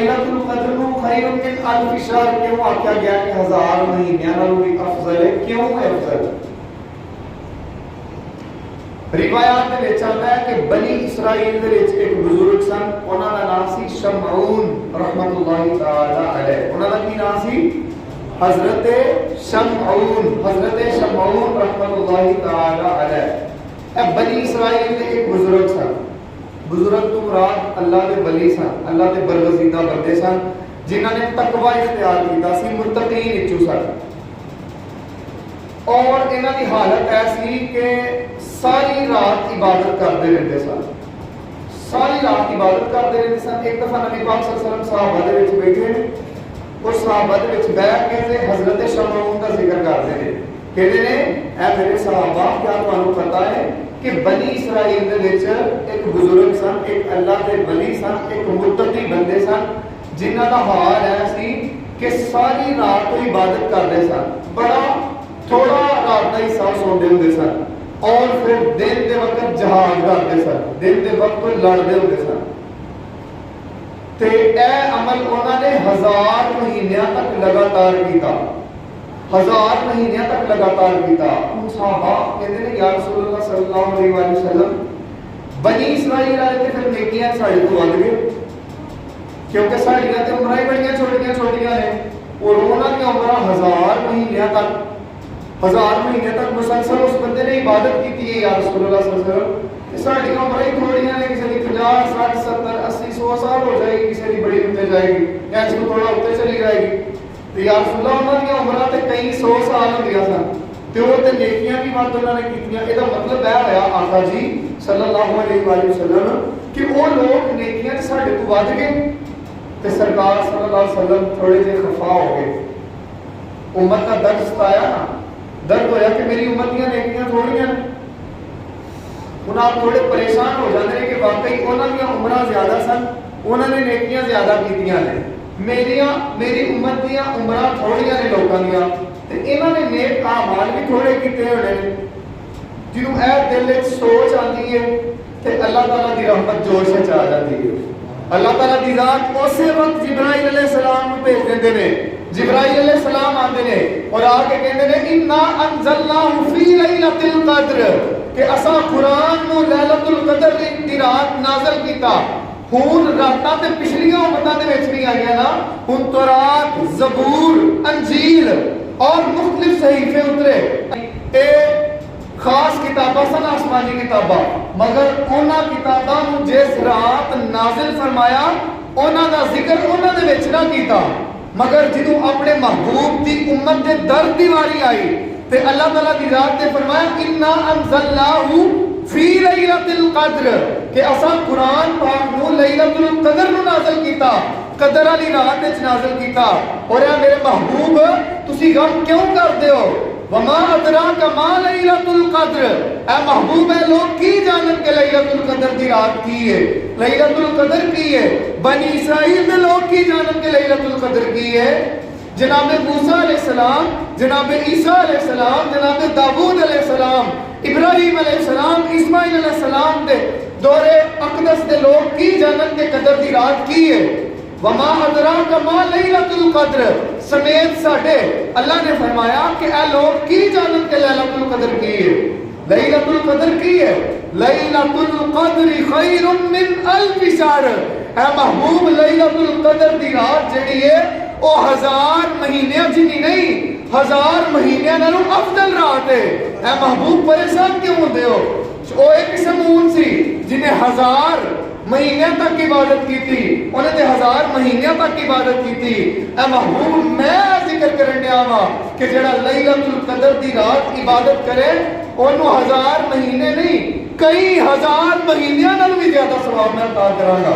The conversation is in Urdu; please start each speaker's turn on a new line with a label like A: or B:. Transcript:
A: لیلۃ القدر نو خیر من الف شہر کیوں آکھیا گیا کہ 1000 مہینیاں نالوں بھی افضل ہے؟ کیوں ہے افضل؟ روایات دے وچ آندا ہے کہ بنی اسرائیل دے وچ ایک بزرگ سن، انہاں دا نام سی شمعون رحمت اللہ تعالی علیہ۔ انہاں دا کی نام سی؟ حضرت شمعون، حضرت شمعون رحمت اللہ تعالی علیہ۔ اے بنی اسرائیل دے ایک بزرگ سن، بزرگ تو مراد اللہ دے ولی سن، اللہ دے برگزیدہ بندے سن جنہاں نے تقوی اختیار کیتا سی، متقین وچوں سن۔ اور انہاں دی حالت ایسی کہ ساری رات عبادت کرتے رہتے سن، ساری رات عبادت کرتے رہتے سن۔ ایک دفعہ نبی پاک صلی اللہ علیہ وسلم صحابہ دے وچ بیٹھے اور صحابہ دے وچ بیٹھ کے تے حضرت شمعون دا ذکر کرتے ہیں، کہتے ہیں اے میرے صحابہ کیا تمہیں پتہ ہے کہ بنی اسرائیل دے وچ ایک بزرگ سن، ایک اللہ دے ولی سن، ایک متقی بندے سن جنہاں دا حال ایسی کہ ساری رات عبادت کرتے سن، بڑا تھوڑا رات کا حصہ سوندے ہوندے سن اور پھر دن دے وقت جہاد کرتے سن، دن دے وقت لڑتے ہوندے سن۔ تے اے عمل انہوں نے 1000 مہینیاں تک لگاتار کیتا، 1000 مہینیاں تک لگاتار کیتا۔ ان صحابہ کہتے ہیں یا رسول اللہ صلی اللہ علیہ وآلہ وسلم بنی اسرائیل والے تے پھر نیکیاں ساڈے تو ود گئے، کیونکہ ساڈیاں تے عمریں بڑیاں چھوٹیاں چھوٹیاں نے اور انہاں دی عمریں 1000 مہینیاں تک، 1000 مہینے تک مسلسل اس بندے نے عبادت کی ہے یا رسول اللہ صلی اللہ علیہ وسلم۔ ساڈی عمریں تھوڑیاں نے، کسی دی 50 60 70 80 100 سال ہو جائے گی، کسی دی بڑی ہوتے جائے گی، یا اس کو تھوڑا ہوتے چلی جائے گی۔ تو یا رسول اللہ انہاں دی عمریں تے کئی 100 سال ہوندیاں سن تے وہ تے نیکیاں بھی ود انہاں نے کیتیاں۔ اے دا مطلب اے ہویا آقا جی صلی اللہ علیہ وآلہ وسلم کہ وہ لوگ نیکیاں تے ساڈے تو ود گئے تے سرکار صلی اللہ علیہ وسلم تھوڑے جے خفا ہو گئے۔ امت کا درد ستایا نا، درد ہویا کہ میری امت دیاں نیکیاں تھوڑیاں نے، ہن آپ تھوڑے پریشان ہو جاندے نے کہ واقعی انہاں دیاں عمراں زیادہ سن، انہاں نے نیکیاں زیادہ کیتیاں نے، میری امت دیاں عمراں تھوڑیاں نے لوکاں دیاں تے انہاں نے نیک اعمال بھی تھوڑے کیتے ہونے نے۔ جنوں اے دل وچ سوچ آندی ہے تے اللہ تعالیٰ دی رحمت جوش وچ آ جاندی ہے۔ اللہ تعالیٰ دی ذات اسی وقت جبرائیل علیہ السلام نوں بھیج دیندے نے، جبرائیل علیہ السلام آتے ہیں اور آ کے کہتے ہیں اِنَّا أَنزَلْنَاهُ فِي لَيْلَةِ الْقَدْرِ کہ اسا قرآن نو لیلۃ القدر دی رات نازل کیتا۔ ہن راتاں تے پچھلیاں امتاں دے وچ نہیں آئیاں نا، ہن تورات، زبور، انجیل اور مختلف صحیفے اترے، اے خاص کتاباں سن، آسمانی کتاباں، مگر انہاں کتاباں نو جس رات نازل فرمایا انہاں دا ذکر انہاں دے وچ نہ کیتا، مگر جدوں اپنے محبوب دی امت دے درد دی واری آئی تے اللہ تعالیٰ دی ذات نے فرمایا اِنَّا أَنزَلْنَاهُ فِي لَيْلَةِ الْقَدْرِ کہ اسا قرآن پاک نو لیلۃ القدر نو نازل کیتا، قدر والی رات وچ نازل کیتا۔ اور اے میرے محبوب تسی غم کیوں کردے ہو؟ وما ادراک ما لیلۃ القدر، اے محبوب اے لوگ کی جانن کہ لیلۃ القدر دی رات کی ہے، لیلۃ القدر کی ہے؟ بنی اسرائیل دے لوگ کی جانن کہ لیلۃ القدر کی ہے؟ جناب موسیٰ علیہ السلام، جناب عیسیٰ علیہ السلام، جناب داؤد علیہ السلام، ابراہیم علیہ السلام، اسماعیل علیہ السلام دے دور اقدس دے لوگ کی جانن کہ قدر دی رات کی ہے؟ وما ادراک ما لیلۃ القدر سمیت ساڈے اللہ نے فرمایا کہ اے لوگ کی جانن کہ لیلۃ القدر کی ہے؟ لیلۃ القدر کی ہے؟ لیلۃ القدر خیر من الف شہر، اے محبوب لیلۃ القدر دی رات جڑی ہے او 1000 مہینے جنی نہیں، 1000 مہینے نالوں افضل رات ہے۔ اے محبوب پریشان کیوں ہوندے ہو؟ او ایک سمون سی جنہیں 1000 مہینے تک عبادت کی تھی، انہیں تے 1000 مہینے تک عبادت کی تھی۔ اے محبوب میں ذکر کرنے آواں کہ جڑا لیلۃ القدر دی رات عبادت کرے انہوں 1000 مہینے نہیں کئی 1000 مہینے نال بھی زیادہ ثواب میں عطا کراں گا۔